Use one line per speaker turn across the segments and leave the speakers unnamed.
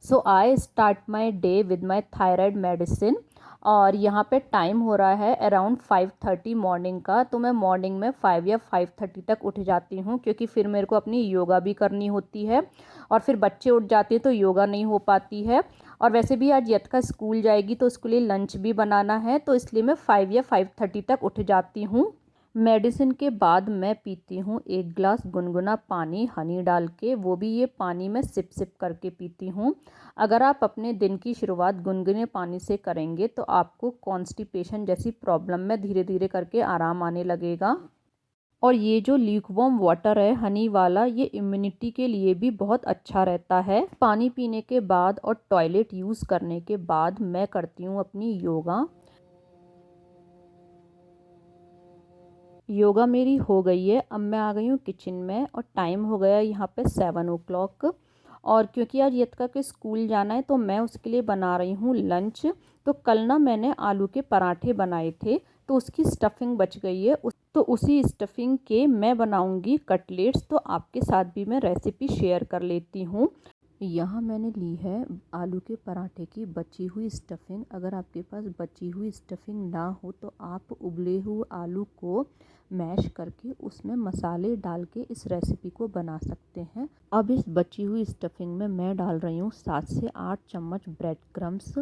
So I start my day with my thyroid medicine. और यहाँ पे टाइम हो रहा है अराउंड 5:30 मॉर्निंग का। तो मैं मॉर्निंग में 5 या 5:30 तक उठ जाती हूँ, क्योंकि फिर मेरे को अपनी योगा भी करनी होती है और फिर बच्चे उठ जाते हैं तो योगा नहीं हो पाती है। और वैसे भी आज यत्का स्कूल जाएगी तो उसके लिए लंच भी बनाना है, तो इसलिए मैं 5 या 5:30 तक उठ जाती हूँ। मेडिसिन के बाद मैं पीती हूँ 1 ग्लास गुनगुना पानी हनी डाल के, वो भी ये पानी मैं सिप सिप करके पीती हूँ। अगर आप अपने दिन की शुरुआत गुनगुने पानी से करेंगे तो आपको कॉन्स्टिपेशन जैसी प्रॉब्लम में धीरे धीरे करके आराम आने लगेगा। और ये जो ल्यूकवार्म वाटर है हनी वाला, ये इम्यूनिटी के लिए भी बहुत अच्छा रहता है। पानी पीने के बाद और टॉयलेट यूज़ करने के बाद मैं करती हूँ अपनी योगा। योगा मेरी हो गई है। अब मैं आ गई हूँ किचन में और टाइम हो गया यहाँ पे 7 o'clock। और क्योंकि आज यत्का के स्कूल जाना है तो मैं उसके लिए बना रही हूँ लंच। तो कल ना मैंने आलू के पराठे बनाए थे, तो उसकी स्टफिंग बच गई है। तो उसी स्टफिंग के मैं बनाऊँगी कटलेट्स। तो आपके साथ भी मैं रेसिपी शेयर कर लेती हूँ। यहाँ मैंने ली है आलू के पराठे की बची हुई स्टफिंग। अगर आपके पास बची हुई स्टफिंग ना हो तो आप उबले हुए आलू को मैश करके उसमें मसाले डाल के इस रेसिपी को बना सकते हैं। अब इस बची हुई स्टफिंग में मैं डाल रही हूँ 7 से 8 चम्मच ब्रेड क्रम्स।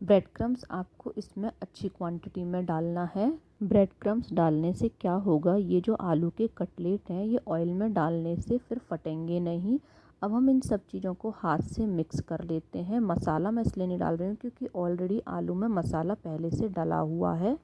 ब्रेड क्रम्स आपको इसमें अच्छी क्वांटिटी में डालना है। ब्रेड क्रम्स डालने से क्या होगा, ये जो आलू के कटलेट हैं ये ऑयल में डालने से फिर फटेंगे नहीं। अब हम इन सब चीज़ों को हाथ से मिक्स कर लेते हैं। मसाला मैं इसलिए नहीं डाल रही हूँ क्योंकि ऑलरेडी आलू में मसाला पहले से डला हुआ है।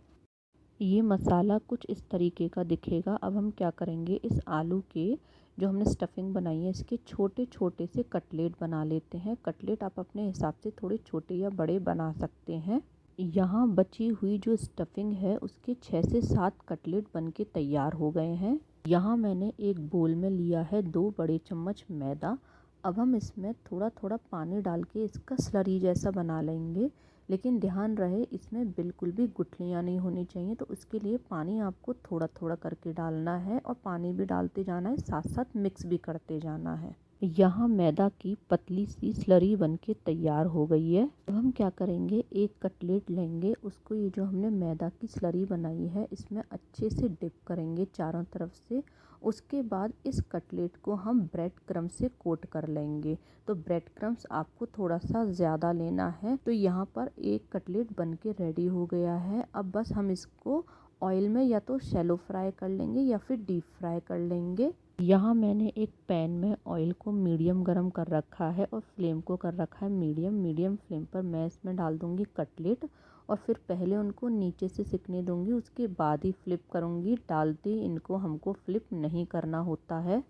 ये मसाला कुछ इस तरीके का दिखेगा। अब हम क्या करेंगे, इस आलू के जो हमने स्टफिंग बनाई है इसके छोटे छोटे से कटलेट बना लेते हैं। कटलेट आप अपने हिसाब से थोड़े छोटे या बड़े बना सकते हैं। यहाँ बची हुई जो स्टफिंग है उसके 6 से 7 कटलेट बनके तैयार हो गए हैं। यहाँ मैंने एक बोल में लिया है 2 बड़े चम्मच मैदा। अब हम इसमें थोड़ा थोड़ा पानी डाल के इसका स्लरी जैसा बना लेंगे। लेकिन ध्यान रहे इसमें बिल्कुल भी गुठलियाँ नहीं होनी चाहिए, तो उसके लिए पानी आपको थोड़ा थोड़ा करके डालना है और पानी भी डालते जाना है, साथ साथ मिक्स भी करते जाना है। यहाँ मैदा की पतली सी स्लरी बनके तैयार हो गई है। अब हम क्या करेंगे, एक कटलेट लेंगे, उसको ये जो हमने मैदा की स्लरी बनाई है इसमें अच्छे से डिप करेंगे चारों तरफ से। उसके बाद इस कटलेट को हम ब्रेड क्रम्ब से कोट कर लेंगे। तो ब्रेड क्रम्ब्स आपको थोड़ा सा ज़्यादा लेना है। तो यहाँ पर एक कटलेट बनके रेडी हो गया है। अब बस हम इसको ऑयल में या तो शैलो फ्राई कर लेंगे या फिर डीप फ्राई कर लेंगे। यहाँ मैंने एक पैन में ऑयल को मीडियम गरम कर रखा है और फ्लेम को कर रखा है मीडियम फ्लेम पर मैं इसमें डाल दूँगी कटलेट और फिर पहले उनको नीचे से सिकने दूँगी, उसके बाद ही फ्लिप करूँगी। डालते ही इनको हमको फ्लिप नहीं करना होता है।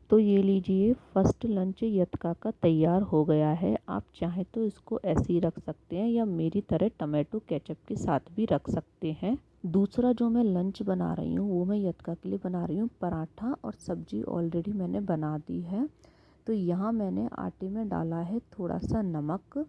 तो ये लीजिए, फर्स्ट लंच यत्का का तैयार हो गया है। आप चाहें तो इसको ऐसे ही रख सकते हैं या मेरी तरह टमाटो केचप के साथ भी रख सकते हैं। दूसरा जो मैं लंच बना रही हूँ वो मैं यत्का के लिए बना रही हूँ पराठा, और सब्जी ऑलरेडी मैंने बना दी है। तो यहाँ मैंने आटे में डाला है थोड़ा सा नमक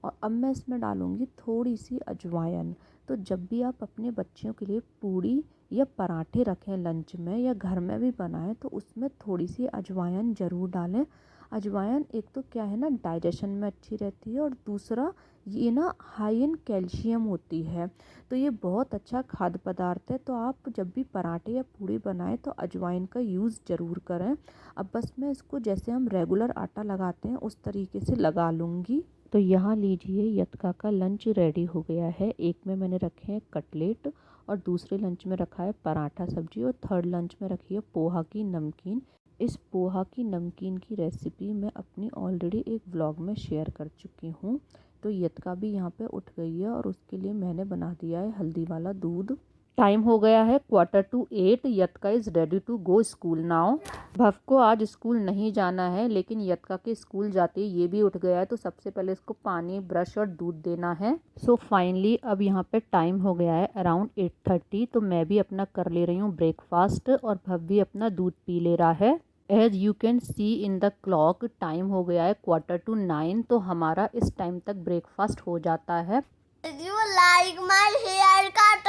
और अब मैं इसमें डालूँगी थोड़ी सी अजवाइन। तो जब भी आप अपने बच्चों के लिए पूड़ी या पराठे रखें लंच में या घर में भी बनाएं तो उसमें थोड़ी सी अजवाइन ज़रूर डालें। अजवाइन एक तो क्या है ना, डाइजेशन में अच्छी रहती है और दूसरा ये ना हाई इन कैल्शियम होती है। तो ये बहुत अच्छा खाद्य पदार्थ है। तो आप जब भी पराठे या पूड़ी बनाएं तो अजवाइन का यूज़ ज़रूर करें। अब बस मैं इसको जैसे हम रेगुलर आटा लगाते हैं उस तरीके से लगा लूँगी। तो यहाँ लीजिए, यत्का का लंच रेडी हो गया है। एक में मैंने रखे हैं कटलेट और दूसरे लंच में रखा है पराठा सब्जी और थर्ड लंच में रखी है पोहा की नमकीन। इस पोहा की नमकीन की रेसिपी मैं अपनी ऑलरेडी एक व्लॉग में शेयर कर चुकी हूँ। तो यत्का भी यहाँ पे उठ गई है और उसके लिए मैंने बना दिया है हल्दी वाला दूध। टाइम हो गया है 7:15। यत्का is ready to go school now. Bhav को आज स्कूल नहीं जाना है, लेकिन यत्का के स्कूल जाते ही ये भी उठ गया है। तो सबसे पहले इसको पानी, ब्रश और दूध देना है। सो फाइनली अब यहाँ पे टाइम हो गया है अराउंड 8:30। तो मैं भी अपना कर ले रही हूँ ब्रेकफास्ट और भव भी अपना दूध पी ले रहा है। As you can see in the clock, time हो गया है 8:45। तो हमारा इस टाइम तक ब्रेकफास्ट हो जाता है।
Did you like my haircut?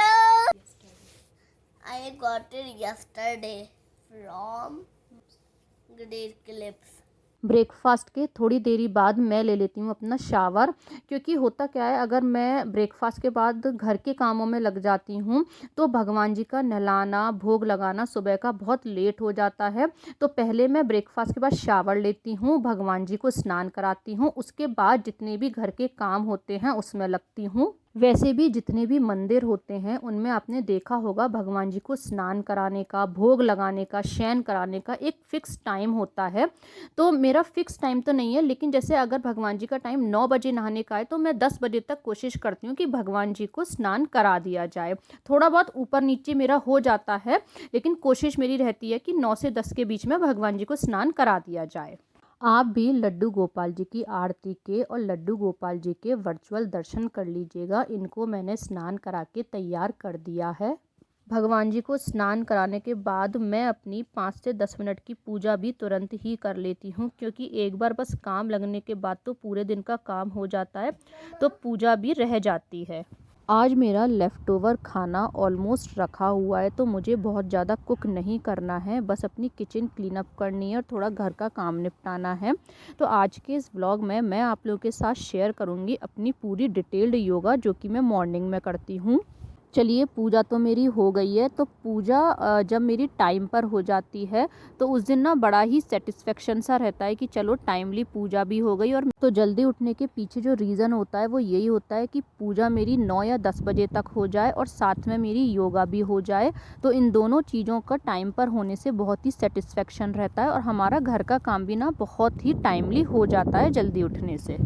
I got it yesterday from Great Clips.
Breakfast के थोड़ी देरी बाद मैं ले लेती हूँ अपना शावर, क्योंकि होता क्या है, अगर मैं ब्रेकफास्ट के बाद घर के कामों में लग जाती हूँ तो भगवान जी का नहलाना भोग लगाना सुबह का बहुत लेट हो जाता है। तो पहले मैं ब्रेकफास्ट के बाद शावर लेती हूँ, भगवान जी को स्नान कराती हूँ, उसके बाद जितने भी घर के काम होते हैं उसमें लगती हूँ। वैसे भी जितने भी मंदिर होते हैं उनमें आपने देखा होगा भगवान जी को स्नान कराने का, भोग लगाने का, शयन कराने का एक फ़िक्स टाइम होता है। तो मेरा फ़िक्स टाइम तो नहीं है, लेकिन जैसे अगर भगवान जी का टाइम 9 बजे नहाने का है तो मैं 10 बजे तक कोशिश करती हूँ कि भगवान जी को स्नान करा दिया जाए। थोड़ा बहुत ऊपर नीचे मेरा हो जाता है, लेकिन कोशिश मेरी रहती है कि 9 से 10 के बीच में भगवान जी को स्नान करा दिया जाए। आप भी लड्डू गोपाल जी की आरती के और लड्डू गोपाल जी के वर्चुअल दर्शन कर लीजिएगा। इनको मैंने स्नान करा के तैयार कर दिया है। भगवान जी को स्नान कराने के बाद मैं अपनी 5 से 10 मिनट की पूजा भी तुरंत ही कर लेती हूँ, क्योंकि एक बार बस काम लगने के बाद तो पूरे दिन का काम हो जाता है, तो पूजा भी रह जाती है। आज मेरा लेफ़्ट ओवर खाना ऑलमोस्ट रखा हुआ है, तो मुझे बहुत ज़्यादा कुक नहीं करना है, बस अपनी किचन क्लीन अप करनी है और थोड़ा घर का काम निपटाना है। तो आज के इस व्लॉग में मैं आप लोगों के साथ शेयर करूँगी अपनी पूरी डिटेल्ड योगा, जो कि मैं मॉर्निंग में करती हूँ। चलिए, पूजा तो मेरी हो गई है। तो पूजा जब मेरी टाइम पर हो जाती है तो उस दिन ना बड़ा ही सेटिस्फेक्शन सा रहता है कि चलो टाइमली पूजा भी हो गई। और तो जल्दी उठने के पीछे जो रीज़न होता है वो यही होता है कि पूजा मेरी 9 या 10 बजे तक हो जाए और साथ में मेरी योगा भी हो जाए। तो इन दोनों चीज़ों का टाइम पर होने से बहुत ही सेटिस्फेक्शन रहता है और हमारा घर का काम भी ना बहुत ही टाइमली हो जाता है जल्दी उठने से।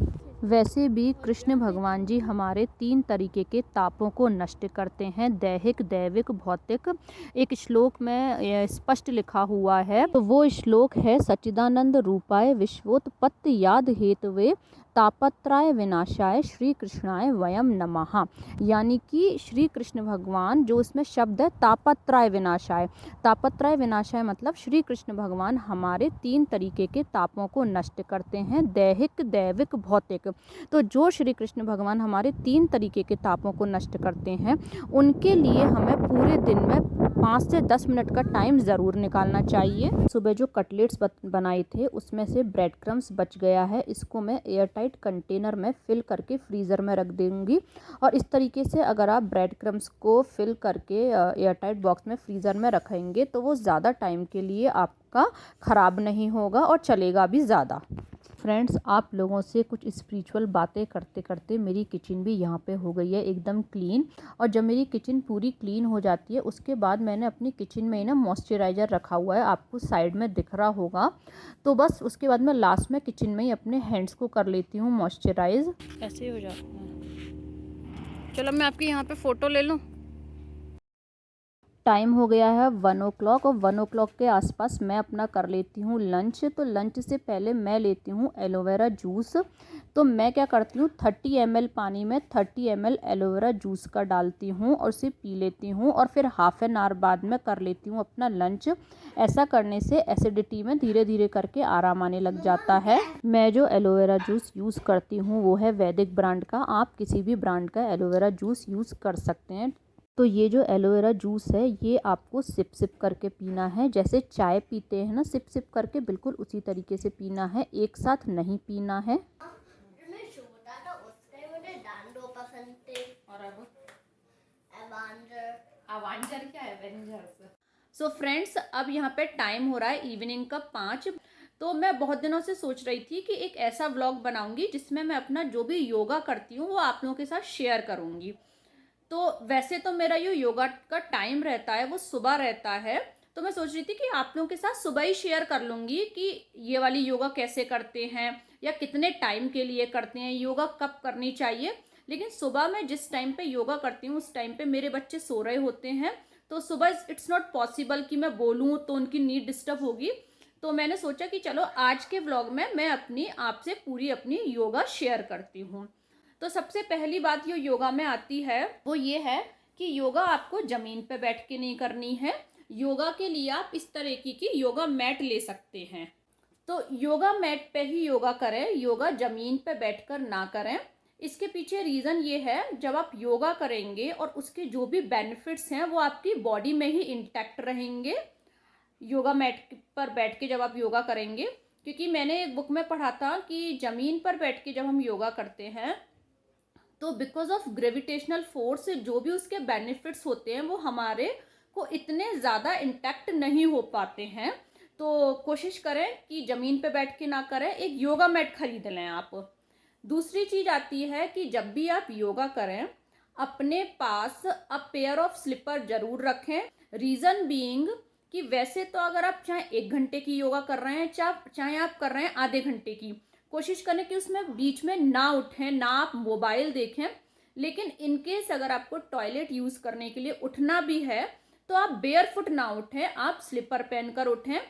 वैसे भी कृष्ण भगवान जी हमारे 3 तरीके के तापों को नष्ट करते हैं, दैहिक, दैविक, भौतिक। एक श्लोक में स्पष्ट लिखा हुआ है, तो वो श्लोक है सच्चिदानंद रूपाय विश्वोत्पत्ति याद हेतवे तापत्रय विनाशाय श्री कृष्णाय वयम नमः। यानी कि श्री कृष्ण भगवान, जो इसमें शब्द है तापत्रय विनाशाय, तापत्रय विनाशाय मतलब श्री कृष्ण भगवान हमारे 3 तरीके के तापों को नष्ट करते हैं, दैहिक, दैविक, भौतिक। तो जो श्री कृष्ण भगवान हमारे 3 तरीके के तापों को नष्ट करते हैं, उनके लिए हमें पूरे दिन में 5 से 10 मिनट का टाइम ज़रूर निकालना चाहिए। सुबह जो कटलेट्स बनाए थे उसमें से ब्रेड क्रम्स बच गया है, इसको मैं एयर टाइट कंटेनर में फिल करके फ्रीज़र में रख दूँगी। और इस तरीके से अगर आप ब्रेड क्रम्स को फिल करके एयर टाइट बॉक्स में फ्रीज़र में रखेंगे तो वो ज़्यादा टाइम के लिए आपका ख़राब नहीं होगा और चलेगा भी ज़्यादा। फ्रेंड्स, आप लोगों से कुछ स्पिरिचुअल बातें करते करते मेरी किचन भी यहाँ पे हो गई है एकदम क्लीन। और जब मेरी किचन पूरी क्लीन हो जाती है उसके बाद मैंने अपनी किचन में ही ना मॉइस्चराइज़र रखा हुआ है, आपको साइड में दिख रहा होगा। तो बस उसके बाद मैं लास्ट में किचन में ही अपने हैंड्स को कर लेती हूँ मॉइस्चराइज़। ऐसे ही हो जाता है। चलो मैं आपकी यहाँ पे फ़ोटो ले लूँ। टाइम हो गया है 1 o'clock और 1 o'clock के आसपास मैं अपना कर लेती हूँ लंच। तो लंच से पहले मैं लेती हूँ एलोवेरा जूस। तो मैं क्या करती हूँ 30 ml पानी में 30 ml एलोवेरा जूस का डालती हूँ और उसे पी लेती हूँ और फिर हाफ एन आवर बाद में कर लेती हूँ अपना लंच। ऐसा करने से एसिडिटी में धीरे धीरे करके आराम आने लग जाता है। मैं जो एलोवेरा जूस यूज़ करती हूँ वो है वैदिक ब्रांड का, आप किसी भी ब्रांड का एलोवेरा जूस यूज़ कर सकते हैं। तो ये जो एलोवेरा जूस है ये आपको सिप सिप करके पीना है, जैसे चाय पीते हैं ना सिप सिप करके, बिल्कुल उसी तरीके से पीना है, एक साथ नहीं पीना है।
मैं छोटा था उसके मुझे डांडो पसंद थे।
और अब
एवेंजर।
अवेंजर क्या है? एवेंजर्स। सो फ्रेंड्स, अब यहाँ पे टाइम हो रहा है इवनिंग का 5। तो मैं बहुत दिनों से सोच रही थी कि एक ऐसा व्लॉग बनाऊंगी जिसमें मैं अपना जो भी योगा करती हूँ वो आप लोगों के साथ शेयर करूँगी। तो वैसे तो मेरा ये योगा का टाइम रहता है वो सुबह रहता है, तो मैं सोच रही थी कि आप लोगों के साथ सुबह ही शेयर कर लूँगी कि ये वाली योगा कैसे करते हैं या कितने टाइम के लिए करते हैं, योगा कब करनी चाहिए। लेकिन सुबह मैं जिस टाइम पे योगा करती हूँ उस टाइम पे मेरे बच्चे सो रहे होते हैं, तो सुबह इट्स नॉट पॉसिबल कि मैं बोलूँ तो उनकी नींद डिस्टर्ब होगी। तो मैंने सोचा कि चलो आज के व्लॉग में मैं अपनी आपसे पूरी अपनी योगा शेयर करती हूँ। तो सबसे पहली बात जो योगा में आती है वो ये है कि योगा आपको ज़मीन पे बैठ के नहीं करनी है। योगा के लिए आप इस तरह की योगा मैट ले सकते हैं। तो योगा मैट पे ही योगा करें, योगा ज़मीन पे बैठकर ना करें। इसके पीछे रीज़न ये है, जब आप योगा करेंगे और उसके जो भी बेनिफिट्स हैं वो आपकी बॉडी में ही इंटैक्ट रहेंगे योगा मैट पर बैठ के जब आप योगा करेंगे। क्योंकि मैंने एक बुक में पढ़ा था कि ज़मीन पर बैठ के जब हम योगा करते हैं तो बिकॉज ऑफ ग्रेविटेशनल फोर्स जो भी उसके बेनिफिट्स होते हैं वो हमारे को इतने ज़्यादा इंटैक्ट नहीं हो पाते हैं। तो कोशिश करें कि ज़मीन पे बैठ के ना करें, एक योगा मैट खरीद लें आप। दूसरी चीज़ आती है कि जब भी आप योगा करें अपने पास अ पेयर ऑफ स्लीपर ज़रूर रखें। रीज़न बीइंग कि वैसे तो अगर आप चाहे 1 घंटे की योगा कर रहे हैं चाहे आप कर रहे हैं आधे घंटे की, कोशिश करें कि उसमें बीच में ना उठें, ना आप मोबाइल देखें। लेकिन इनकेस अगर आपको टॉयलेट यूज़ करने के लिए उठना भी है तो आप बेयर फुट ना उठें, आप स्लीपर पहनकर उठें।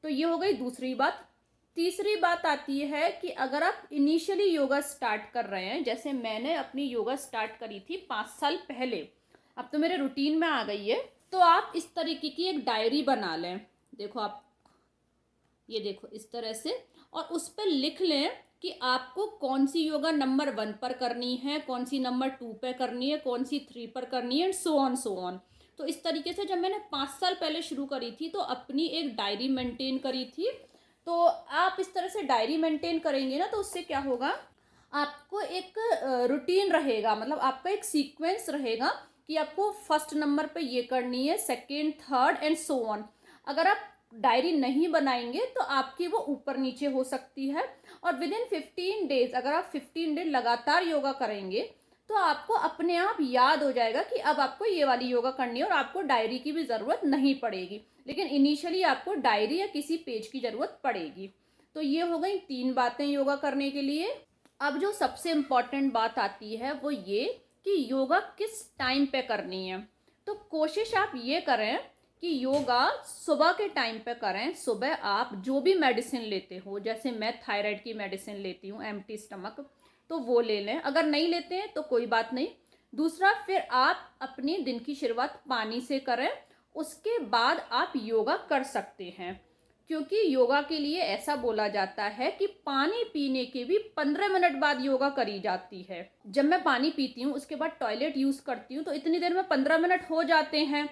तो ये हो गई दूसरी बात। तीसरी बात आती है कि अगर आप इनिशियली योगा स्टार्ट कर रहे हैं, जैसे मैंने अपनी योगा स्टार्ट करी थी 5 साल पहले, अब तो मेरे रूटीन में आ गई है, तो आप इस तरीके की एक डायरी बना लें। देखो आप, ये देखो इस तरह से, और उस पर लिख लें कि आपको कौन सी योगा नंबर 1 पर करनी है, कौन सी नंबर 2 पर करनी है, कौन सी 3 पर करनी है, एंड सो ऑन। तो इस तरीके से जब मैंने 5 साल पहले शुरू करी थी तो अपनी एक डायरी मेंटेन करी थी। तो आप इस तरह से डायरी मेंटेन करेंगे ना तो उससे क्या होगा, आपको एक रूटीन रहेगा, मतलब आपका एक सीक्वेंस रहेगा कि आपको फर्स्ट नंबर पे ये करनी है, second, third and so on. अगर आप डायरी नहीं बनाएंगे तो आपकी वो ऊपर नीचे हो सकती है। और विद इन 15 डेज अगर आप 15 डे लगातार योगा करेंगे तो आपको अपने आप याद हो जाएगा कि अब आपको ये वाली योगा करनी है और आपको डायरी की भी ज़रूरत नहीं पड़ेगी। लेकिन इनिशियली आपको डायरी या किसी पेज की ज़रूरत पड़ेगी। तो ये हो गई 3 बातें योगा करने के लिए। अब जो सबसे इम्पॉर्टेंट बात आती है वो ये कि योगा किस टाइम पे करनी है। तो कोशिश आप ये करें कि योगा सुबह के टाइम पे करें। सुबह आप जो भी मेडिसिन लेते हो, जैसे मैं थायराइड की मेडिसिन लेती हूँ एम्प्टी स्टमक, तो वो ले लें। अगर नहीं लेते हैं तो कोई बात नहीं। दूसरा, फिर आप अपनी दिन की शुरुआत पानी से करें, उसके बाद आप योगा कर सकते हैं। क्योंकि योगा के लिए ऐसा बोला जाता है कि पानी पीने के भी 15 मिनट बाद योगा करी जाती है। जब मैं पानी पीती हूँ उसके बाद टॉयलेट यूज़ करती हूँ तो इतनी देर में 15 मिनट हो जाते हैं,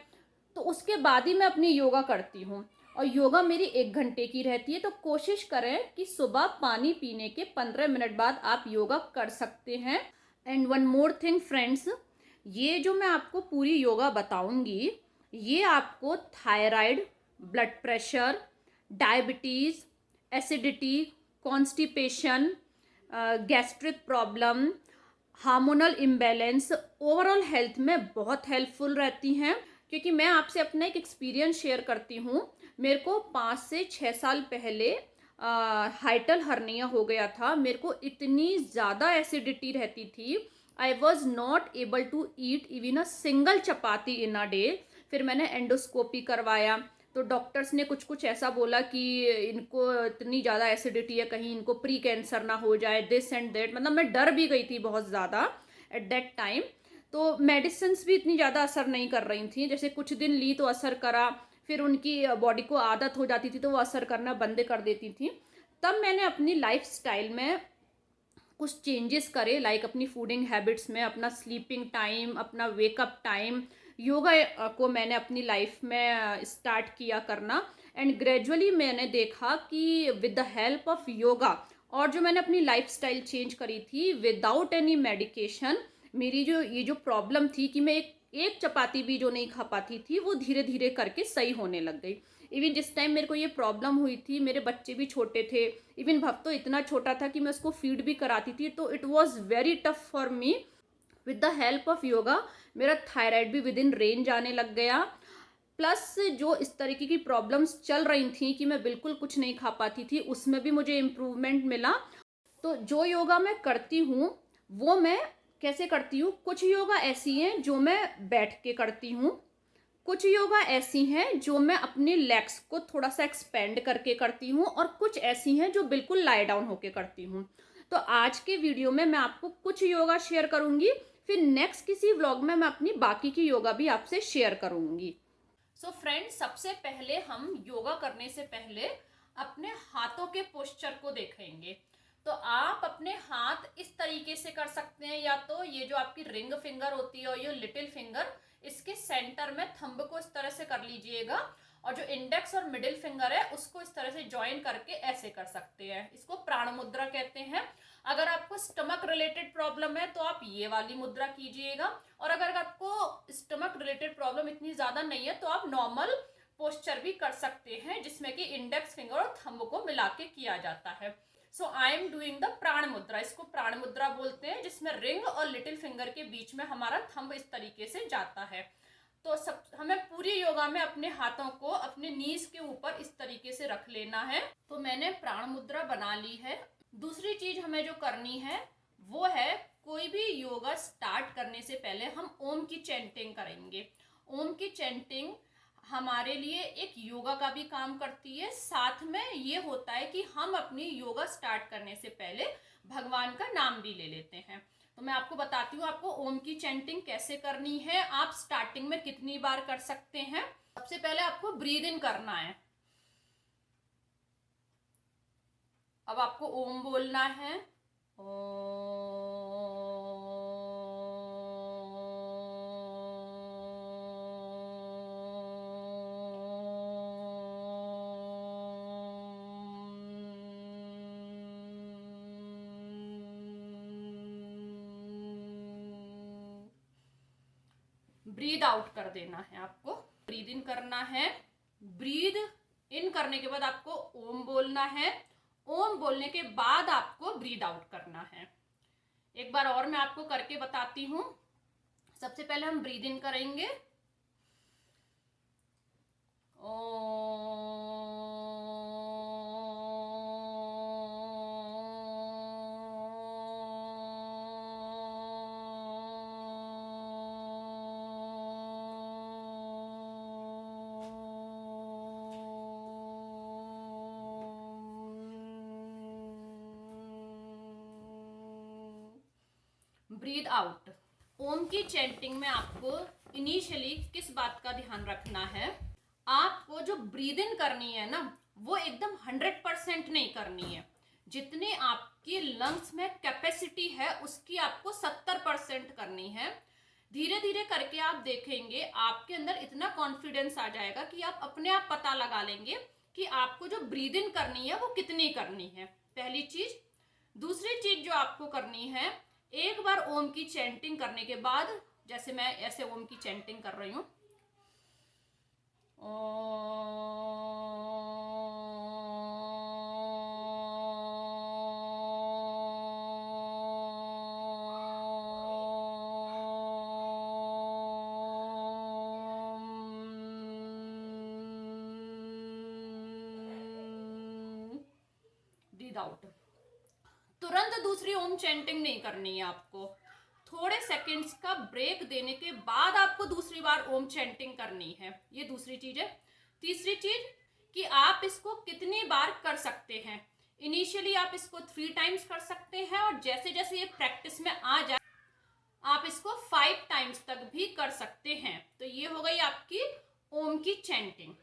तो उसके बाद ही मैं अपनी योगा करती हूँ। और योगा मेरी 1 घंटे की रहती है। तो कोशिश करें कि सुबह पानी पीने के 15 मिनट बाद आप योगा कर सकते हैं। And one more thing friends, ये जो मैं आपको पूरी योगा बताऊंगी ये आपको thyroid, blood pressure, diabetes, acidity, constipation, gastric problem, hormonal imbalance, overall health में बहुत हेल्पफुल रहती हैं। क्योंकि मैं आपसे अपना एक एक्सपीरियंस शेयर करती हूँ। मेरे को 5 से 6 साल पहले हाइटल हर्निया हो गया था। मेरे को इतनी ज़्यादा एसिडिटी रहती थी, I was not able to eat even a single chapati in a day. फिर मैंने एंडोस्कोपी करवाया तो डॉक्टर्स ने कुछ कुछ ऐसा बोला कि इनको इतनी ज़्यादा एसिडिटी है, कहीं इनको प्री कैंसर ना हो जाए, दिस एंड दैट। मतलब मैं डर भी गई थी बहुत ज़्यादा एट दैट टाइम। तो मेडिसिन भी इतनी ज़्यादा असर नहीं कर रही थी। जैसे कुछ दिन ली तो असर करा, फिर उनकी बॉडी को आदत हो जाती थी तो वो असर करना बंद कर देती थी। तब मैंने अपनी लाइफ स्टाइल में कुछ चेंजेस करे, लाइक अपनी फूडिंग हैबिट्स में, अपना स्लीपिंग टाइम, अपना वेकअप टाइम, योगा को मैंने अपनी लाइफ में स्टार्ट किया करना। एंड ग्रेजुअली मैंने देखा कि with the help of yoga और जो मैंने अपनी लाइफ स्टाइल चेंज करी थी विदाउट एनी मेडिकेशन, मेरी जो ये जो प्रॉब्लम थी कि मैं एक चपाती भी जो नहीं खा पाती थी वो धीरे धीरे करके सही होने लग गई। इवन जिस टाइम मेरे को ये प्रॉब्लम हुई थी मेरे बच्चे भी छोटे थे, इवन भव तो इतना छोटा था कि मैं उसको फीड भी कराती थी। तो it was very tough for me. With the help of yoga मेरा थायराइड भी विद इन रेंज आने लग गया। प्लस जो इस तरीके की प्रॉब्लम्स चल रही थी कि मैं बिल्कुल कुछ नहीं खा पाती थी, उसमें भी मुझे इम्प्रूवमेंट मिला। तो जो योगा मैं करती हूँ वो मैं कैसे करती हूँ, कुछ योगा ऐसी हैं जो मैं बैठ के करती हूँ, कुछ योगा ऐसी हैं जो मैं अपने लेग्स को थोड़ा सा एक्सपेंड करके करती हूँ, और कुछ ऐसी हैं जो बिल्कुल लाई डाउन होके करती हूँ। तो आज के वीडियो में मैं आपको कुछ योगा शेयर करूँगी, फिर नेक्स्ट किसी व्लॉग में मैं अपनी बाकी की योगा भी आपसे शेयर करूँगी। सो फ्रेंड्स, सबसे पहले हम योगा करने से पहले अपने हाथों के पोस्चर को देखेंगे। तो आप अपने हाथ इस तरीके से कर सकते हैं, या तो ये जो आपकी रिंग फिंगर होती है और ये लिटिल फिंगर, इसके सेंटर में थंब को इस तरह से कर लीजिएगा और जो इंडेक्स और मिडिल फिंगर है उसको इस तरह से ज्वाइन करके ऐसे कर सकते हैं। इसको प्राण मुद्रा कहते हैं। अगर आपको स्टमक रिलेटेड प्रॉब्लम है तो आप ये वाली मुद्रा कीजिएगा, और अगर आपको स्टमक रिलेटेड प्रॉब्लम इतनी ज्यादा नहीं है तो आप नॉर्मल पोस्चर भी कर सकते हैं, जिसमें कि इंडेक्स फिंगर और थंब को मिला के किया जाता है। सो आई एम डूइंग द प्राण मुद्रा। इसको प्राण मुद्रा बोलते हैं, जिसमें रिंग और लिटिल फिंगर के बीच में हमारा थंब इस तरीके से जाता है। तो सब हमें पूरी योगा में अपने हाथों को अपने नीज के ऊपर इस तरीके से रख लेना है। तो मैंने प्राण मुद्रा बना ली है। दूसरी चीज हमें जो करनी है वो है, कोई भी योगा स्टार्ट करने से पहले हम ओम की चैंटिंग करेंगे। ओम की चैंटिंग हमारे लिए एक योगा का भी काम करती है। साथ में ये होता है कि हम अपनी योगा स्टार्ट करने से पहले भगवान का नाम भी ले लेते हैं। तो मैं आपको बताती हूँ आपको ओम की चैंटिंग कैसे करनी है, आप स्टार्टिंग में कितनी बार कर सकते हैं। सबसे पहले आपको ब्रीद इन करना है। अब आपको ओम बोलना है। ब्रीद आउट कर देना है आपको। ब्रीद इन करना है। ब्रीद इन करने के बाद आपको ओम बोलना है। ओम बोलने के बाद आपको ब्रीद आउट करना है। एक बार और मैं आपको करके बताती हूं। सबसे पहले हम ब्रीद इन करेंगे। Breathe out. ओम की चैंटिंग में आपको इनिशियली किस बात का ध्यान रखना है, आपको जो ब्रीद इन करनी है ना वो एकदम 100% नहीं करनी है। जितनी आपकी लंग्स में कैपेसिटी है उसकी आपको 70% करनी है। धीरे धीरे करके आप देखेंगे आपके अंदर इतना कॉन्फिडेंस आ जाएगा कि आप अपने आप पता लगा लेंगे कि आपको जो ब्रीद इन करनी है वो कितनी करनी है, पहली चीज। दूसरी चीज जो आपको करनी है, एक बार ओम की चैंटिंग करने के बाद, जैसे मैं ऐसे ओम की चैंटिंग कर रही हूं, ब्रीद आउट। तुरंत दूसरी ओम चैंटिंग नहीं करनी है आपको। थोड़े सेकंड्स का ब्रेक देने के बाद आपको दूसरी बार ओम चैंटिंग करनी है। ये दूसरी चीज है। तीसरी चीज कि आप इसको कितनी बार कर सकते हैं। इनिशियली आप इसको 3 टाइम्स कर सकते हैं, और जैसे जैसे ये प्रैक्टिस में आ जाए आप इसको 5 टाइम्स तक भी कर सकते हैं। तो ये हो गई आपकी ओम की चैंटिंग।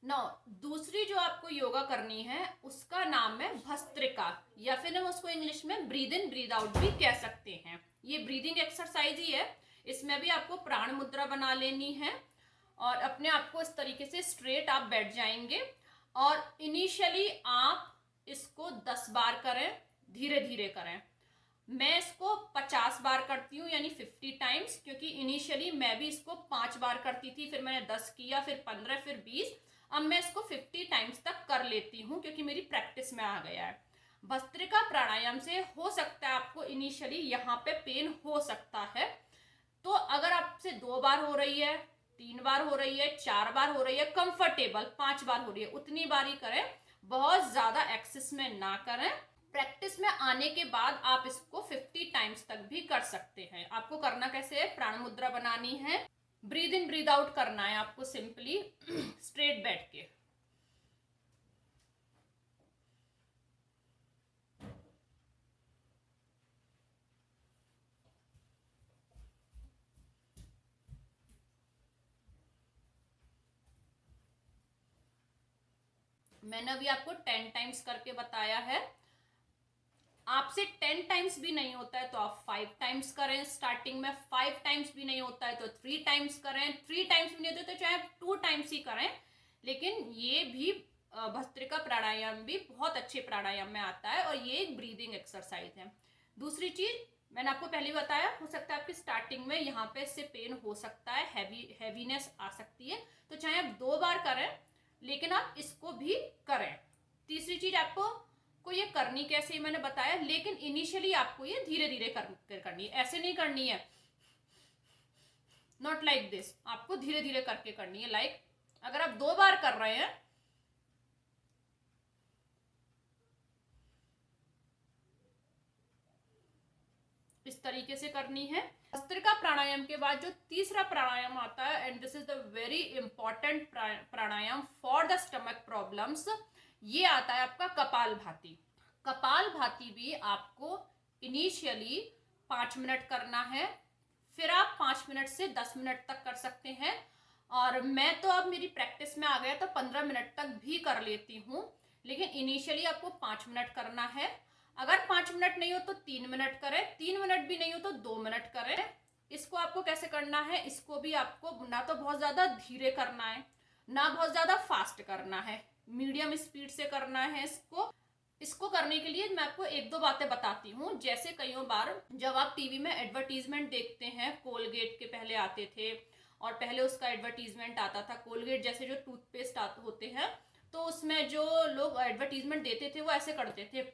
नौ, दूसरी जो आपको योगा करनी है उसका नाम है भस्त्रिका, या फिर हम उसको इंग्लिश में ब्रीद इन ब्रीद आउट भी कह सकते हैं। ये ब्रीदिंग एक्सरसाइज ही है। इसमें भी आपको प्राण मुद्रा बना लेनी है, और अपने आप को इस तरीके से स्ट्रेट आप बैठ जाएंगे, और इनिशियली आप इसको 10 बार करें, धीरे धीरे करें। मैं इसको 50 बार करती हूँ, यानी 50 टाइम्स, क्योंकि इनिशियली मैं भी इसको 5 बार करती थी, फिर मैंने 10 किया, फिर 15, फिर 20। अब मैं इसको 50 टाइम्स तक कर लेती हूँ क्योंकि मेरी प्रैक्टिस में आ गया है। भस्त्रिका प्राणायाम से हो सकता है आपको इनिशियली यहाँ पे पेन हो सकता है, तो अगर आपसे 2 बार हो रही है, 3 बार हो रही है, 4 बार हो रही है, कंफर्टेबल 5 बार हो रही है, उतनी बार ही करें, बहुत ज्यादा एक्सेस में ना करें। प्रैक्टिस में आने के बाद आप इसको 50 टाइम्स तक भी कर सकते हैं। आपको करना कैसे है, प्राण मुद्रा बनानी है, ब्रीद इन ब्रीद आउट करना है आपको सिंपली स्ट्रेट बैठ के। मैंने अभी आपको 10 टाइम्स करके बताया है। आपसे 10 टाइम्स भी नहीं होता है तो आप 5 टाइम्स करें स्टार्टिंग में, 5 टाइम्स भी नहीं होता है तो 3 टाइम्स करें, 3 टाइम्स भी नहीं होते तो चाहे आप 2 टाइम्स ही करें, लेकिन ये भी भस्त्रिका प्राणायाम भी बहुत अच्छे प्राणायाम में आता है और ये एक ब्रीदिंग एक्सरसाइज है। दूसरी चीज मैंने आपको पहले बताया, हो सकता है आपकी स्टार्टिंग में यहाँ पे इससे पेन हो सकता है, हैवीनेस आ सकती है, तो चाहे आप 2 बार करें लेकिन आप इसको भी करें। तीसरी चीज आपको ये करनी कैसे मैंने बताया, लेकिन इनिशियली आपको ये धीरे धीरे करनी है, ऐसे नहीं करनी है, नॉट लाइक दिस, आपको धीरे धीरे करके करनी है। लाइक अगर आप 2 बार कर रहे हैं इस तरीके से करनी है। भस्त्रिका प्राणायाम के बाद जो तीसरा प्राणायाम आता है, and this is the very important pranayama for the stomach problems, ये आता है आपका कपालभाति। कपालभाति भी आपको इनिशियली 5 मिनट करना है, फिर आप 5 मिनट से 10 मिनट तक कर सकते हैं, और मैं तो अब मेरी प्रैक्टिस में आ गया तो 15 मिनट तक भी कर लेती हूँ, लेकिन इनिशियली आपको 5 मिनट करना है। अगर 5 मिनट नहीं हो तो 3 मिनट करें, 3 मिनट भी नहीं हो तो 2 मिनट करें। इसको आपको कैसे करना है, इसको भी आपको ना तो बहुत ज्यादा धीरे करना है ना बहुत ज्यादा फास्ट करना है, मीडियम स्पीड से करना है। इसको करने के लिए मैं आपको 1-2 बातें बताती हूँ। जैसे कई बार जब आप टीवी में एडवर्टीजमेंट देखते हैं, कोलगेट के पहले आते थे और पहले उसका एडवर्टीजमेंट आता था, कोलगेट जैसे जो टूथपेस्ट होते हैं, तो उसमें जो लोग एडवर्टीजमेंट देते थे वो ऐसे करते थे,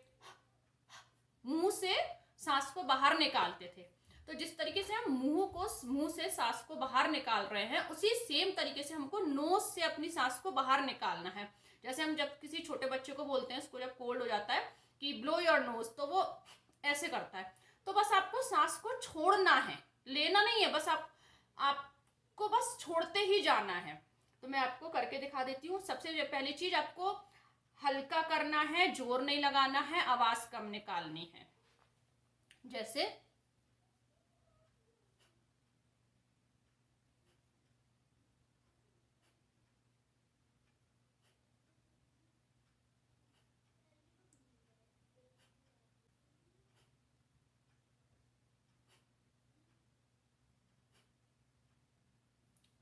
मुंह से सांस को बाहर निकालते थे। तो जिस तरीके से हम मुंह से सांस को बाहर निकाल रहे हैं, उसी सेम तरीके से हमको नोज से अपनी सांस को बाहर निकालना है। जैसे हम जब किसी छोटे बच्चे को बोलते हैं, उसको जब कोल्ड हो जाता है कि ब्लो योर नोज, तो वो ऐसे करता है। तो बस आपको सांस को छोड़ना है, लेना नहीं है, बस आपको बस छोड़ते ही जाना है। तो मैं आपको करके दिखा देती हूँ। सबसे पहली चीज, आपको हल्का करना है, जोर नहीं लगाना है, आवाज कम निकालनी है। जैसे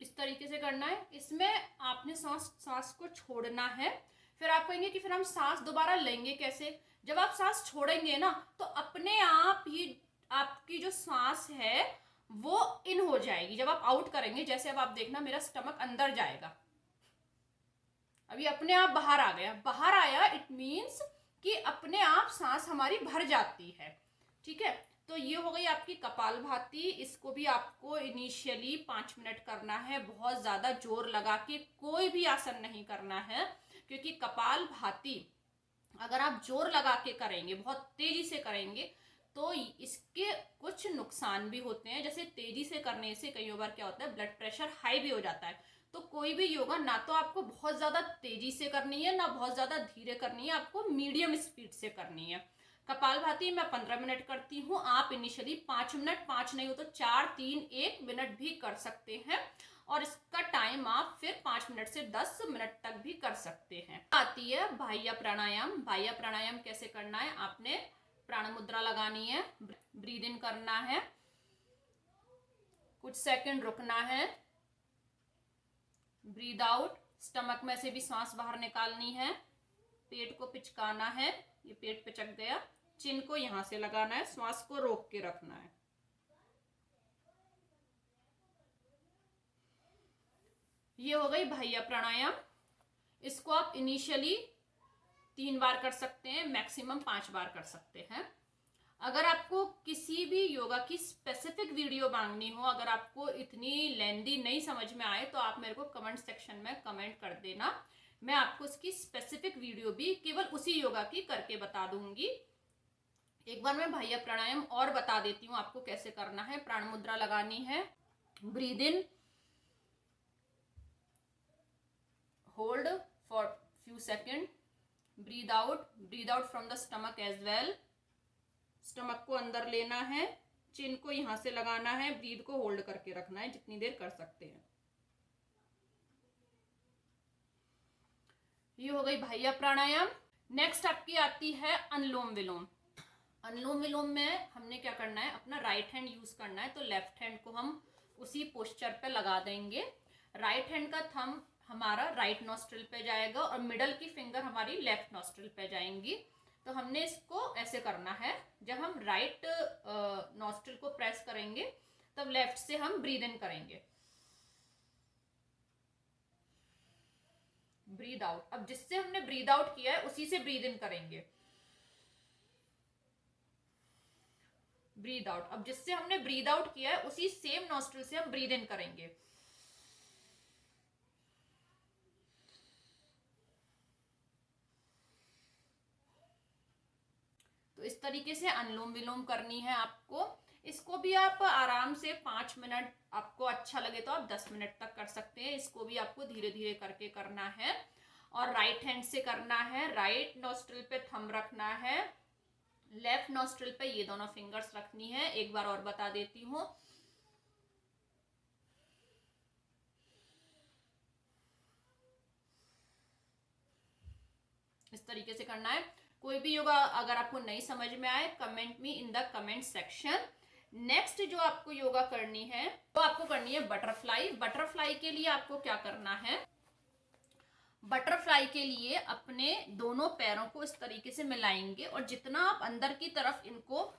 इस तरीके से करना है। इसमें आपने सांस को छोड़ना है। फिर आप कहेंगे कि फिर हम सांस दोबारा लेंगे कैसे? जब आप सांस छोड़ेंगे ना, तो अपने आप ही आपकी जो सांस है वो इन हो जाएगी। जब आप आउट करेंगे, जैसे अब आप देखना मेरा स्टमक अंदर जाएगा, अभी अपने आप बाहर आ गया, बाहर आया, इट मीन्स कि अपने आप सांस हमारी भर जाती है। ठीक है, तो ये हो गई आपकी कपालभाति। इसको भी आपको इनिशियली 5 मिनट करना है, बहुत ज्यादा जोर लगा के कोई भी आसन नहीं करना है, क्योंकि कपालभाति अगर आप जोर लगा के करेंगे, बहुत तेजी से करेंगे, तो इसके कुछ नुकसान भी होते हैं। जैसे तेजी से करने से कई बार क्या होता है, ब्लड प्रेशर हाई भी हो जाता है। तो कोई भी योगा ना तो आपको बहुत ज्यादा तेजी से करनी है, ना बहुत ज्यादा धीरे करनी है, आपको मीडियम स्पीड से करनी है। कपालभाति मैं 15 मिनट करती हूँ, आप इनिशियली 5 मिनट, 5 नहीं हो तो 4, 3, 1 मिनट भी कर सकते हैं, और इसका टाइम आप फिर 5 मिनट से 10 मिनट तक भी कर सकते हैं। आती है बाह्य प्राणायाम। बाह्य प्राणायाम कैसे करना है, आपने प्राण मुद्रा लगानी है, ब्रीद इन करना है, कुछ सेकंड रुकना है, ब्रीद आउट, स्टमक में से भी सांस बाहर निकालनी है, पेट को पिचकाना है, ये पेट पिचक गया, चिन को यहां से लगाना है, श्वास को रोक के रखना है। ये हो गई बाह्य प्राणायाम। इसको आप इनिशियली 3 बार कर सकते हैं, मैक्सिमम 5 बार कर सकते हैं। अगर आपको किसी भी योगा की स्पेसिफिक वीडियो मांगनी हो, अगर आपको इतनी लेंदी नहीं समझ में आए, तो आप मेरे को कमेंट सेक्शन में कमेंट कर देना, मैं आपको इसकी स्पेसिफिक वीडियो भी केवल उसी योगा की करके बता दूंगी। एक बार मैं बाह्य प्राणायाम और बता देती हूँ आपको कैसे करना है। प्राण मुद्रा लगानी है, breathe in, hold for few second, breathe out from the stomach as well, stomach को अंदर लेना है, चिन को यहां से लगाना है, ब्रीद को होल्ड करके रखना है जितनी देर कर सकते हैं। ये हो गई बाह्य प्राणायाम। नेक्स्ट आपकी आती है अनुलोम विलोम। अनुलोम विलोम में हमने क्या करना है, अपना राइट हैंड यूज करना है, तो लेफ्ट हैंड को हम उसी पोस्चर पे लगा देंगे। राइट हैंड का थंब हमारा राइट नॉस्ट्रिल पे जाएगा और मिडल की फिंगर हमारी लेफ्ट नॉस्ट्रिल पे जाएंगी। तो हमने इसको ऐसे करना है, जब हम राइट नॉस्ट्रिल को प्रेस करेंगे तब लेफ्ट से हम ब्रीद इन करेंगे, ब्रीद आउट। अब जिससे हमने ब्रीद आउट किया है उसी से ब्रीद इन करेंगे, ब्रीद आउट। अब जिससे हमने ब्रीद आउट किया है उसी सेम नॉस्ट्रिल से हम ब्रीद इन करेंगे। तो इस तरीके से अनुलोम विलोम करनी है आपको। इसको भी आप आराम से 5 मिनट, आपको अच्छा लगे तो आप 10 मिनट तक कर सकते हैं। इसको भी आपको धीरे धीरे करके करना है और राइट हैंड से करना है। राइट नॉस्ट्रिल पे थंब रखना है, लेफ्ट नॉस्ट्रिल पे ये दोनों फिंगर्स रखनी है। एक बार और बता देती हूँ। इस तरीके से करना है। कोई भी योगा अगर आपको नहीं समझ में आए, comment me in the comment section. Next जो आपको योगा करनी है वो आपको करनी है बटरफ्लाई। बटरफ्लाई के लिए आपको क्या करना है, बटरफ्लाई के लिए अपने दोनों पैरों को इस तरीके से मिलाएंगे और जितना आप अंदर की तरफ इनको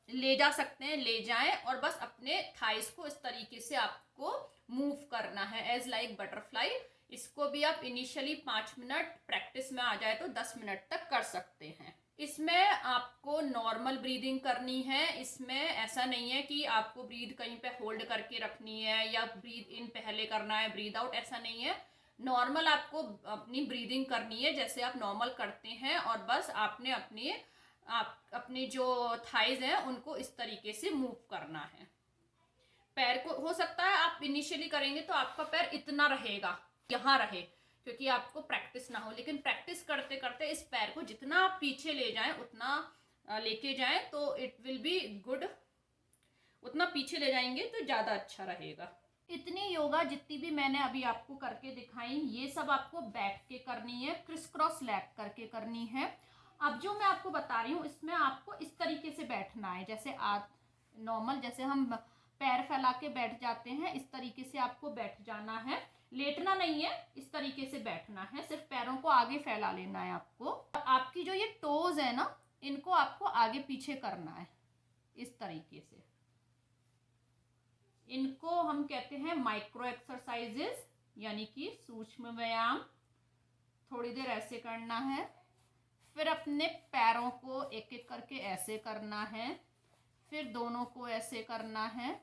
ले जा सकते हैं ले जाएं और बस अपने थाइस को इस तरीके से आपको मूव करना है एज लाइक बटरफ्लाई। इसको भी आप इनिशियली 5 मिनट, प्रैक्टिस में आ जाए तो 10 मिनट तक कर सकते हैं। इसमें आपको नॉर्मल ब्रीदिंग करनी है। इसमें ऐसा नहीं है कि आपको ब्रीद कहीं पे होल्ड करके रखनी है या ब्रीद इन पहले करना है ब्रीद आउट, ऐसा नहीं है। नॉर्मल आपको अपनी ब्रीदिंग करनी है जैसे आप नॉर्मल करते हैं और बस आपने अपने जो थाइज हैं उनको इस तरीके से मूव करना है। पैर को हो सकता है आप इनिशियली करेंगे तो आपका पैर इतना रहेगा, यहाँ रहे, क्योंकि आपको प्रैक्टिस ना हो, लेकिन प्रैक्टिस करते करते इस पैर को जितना आप पीछे ले जाएं उतना लेके जाएं तो इट विल बी गुड। उतना पीछे ले जाएंगे तो ज़्यादा अच्छा रहेगा। इतनी योगा जितनी भी मैंने अभी आपको करके दिखाई, ये सब आपको बैठ के करनी है, क्रिस क्रॉस लैग करके करनी है। अब जो मैं आपको बता रही हूँ इसमें आपको इस तरीके से बैठना है, जैसे नॉर्मल जैसे हम पैर फैला के बैठ जाते हैं इस तरीके से आपको बैठ जाना है। लेटना नहीं है, इस तरीके से बैठना है, सिर्फ पैरों को आगे फैला लेना है आपको। आपकी जो ये टोज है ना, इनको आपको आगे पीछे करना है इस तरीके से। इनको हम कहते हैं माइक्रो एक्सरसाइजेस, यानी कि सूक्ष्म व्यायाम। थोड़ी देर ऐसे करना है, फिर अपने पैरों को एक एक करके ऐसे करना है, फिर दोनों को ऐसे करना है,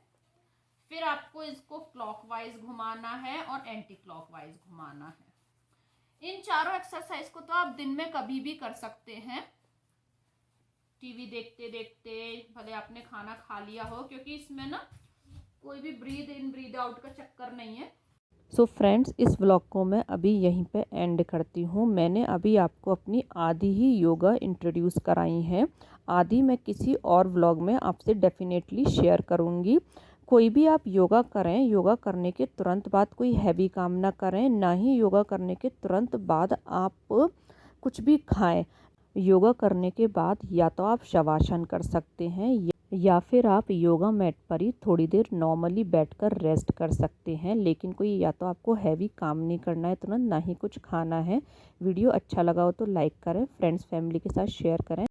फिर आपको इसको क्लॉकवाइज घुमाना है और एंटी क्लॉकवाइज घुमाना है। इन चारों एक्सरसाइज को तो आप दिन में कभी भी कर सकते हैं, टीवी देखते देखते, भले आपने खाना खा लिया हो, क्योंकि इसमें ना कोई भी ब्रीद इन ब्रीद आउट का चक्कर नहीं है।
सो फ्रेंड्स, इस व्लॉग को मैं अभी यहीं पे एंड करती हूँ। मैंने अभी आपको अपनी आधी ही योगा इंट्रोड्यूस कराई हैं। आधी मैं किसी और व्लॉग में आपसे डेफिनेटली शेयर करूँगी। कोई भी आप योगा करें, योगा करने के तुरंत बाद कोई हैवी काम ना करें, ना ही योगा करने के तुरंत बाद आप कुछ भी खाएं। योगा करने के बाद या तो आप शवासन कर सकते हैं या फिर आप योगा मैट पर ही थोड़ी देर नॉर्मली बैठकर रेस्ट कर सकते हैं। लेकिन कोई या तो आपको हैवी काम नहीं करना है तुरंत, ना ही कुछ खाना है। वीडियो अच्छा लगा हो तो लाइक करें, फ्रेंड्स फैमिली के साथ शेयर करें।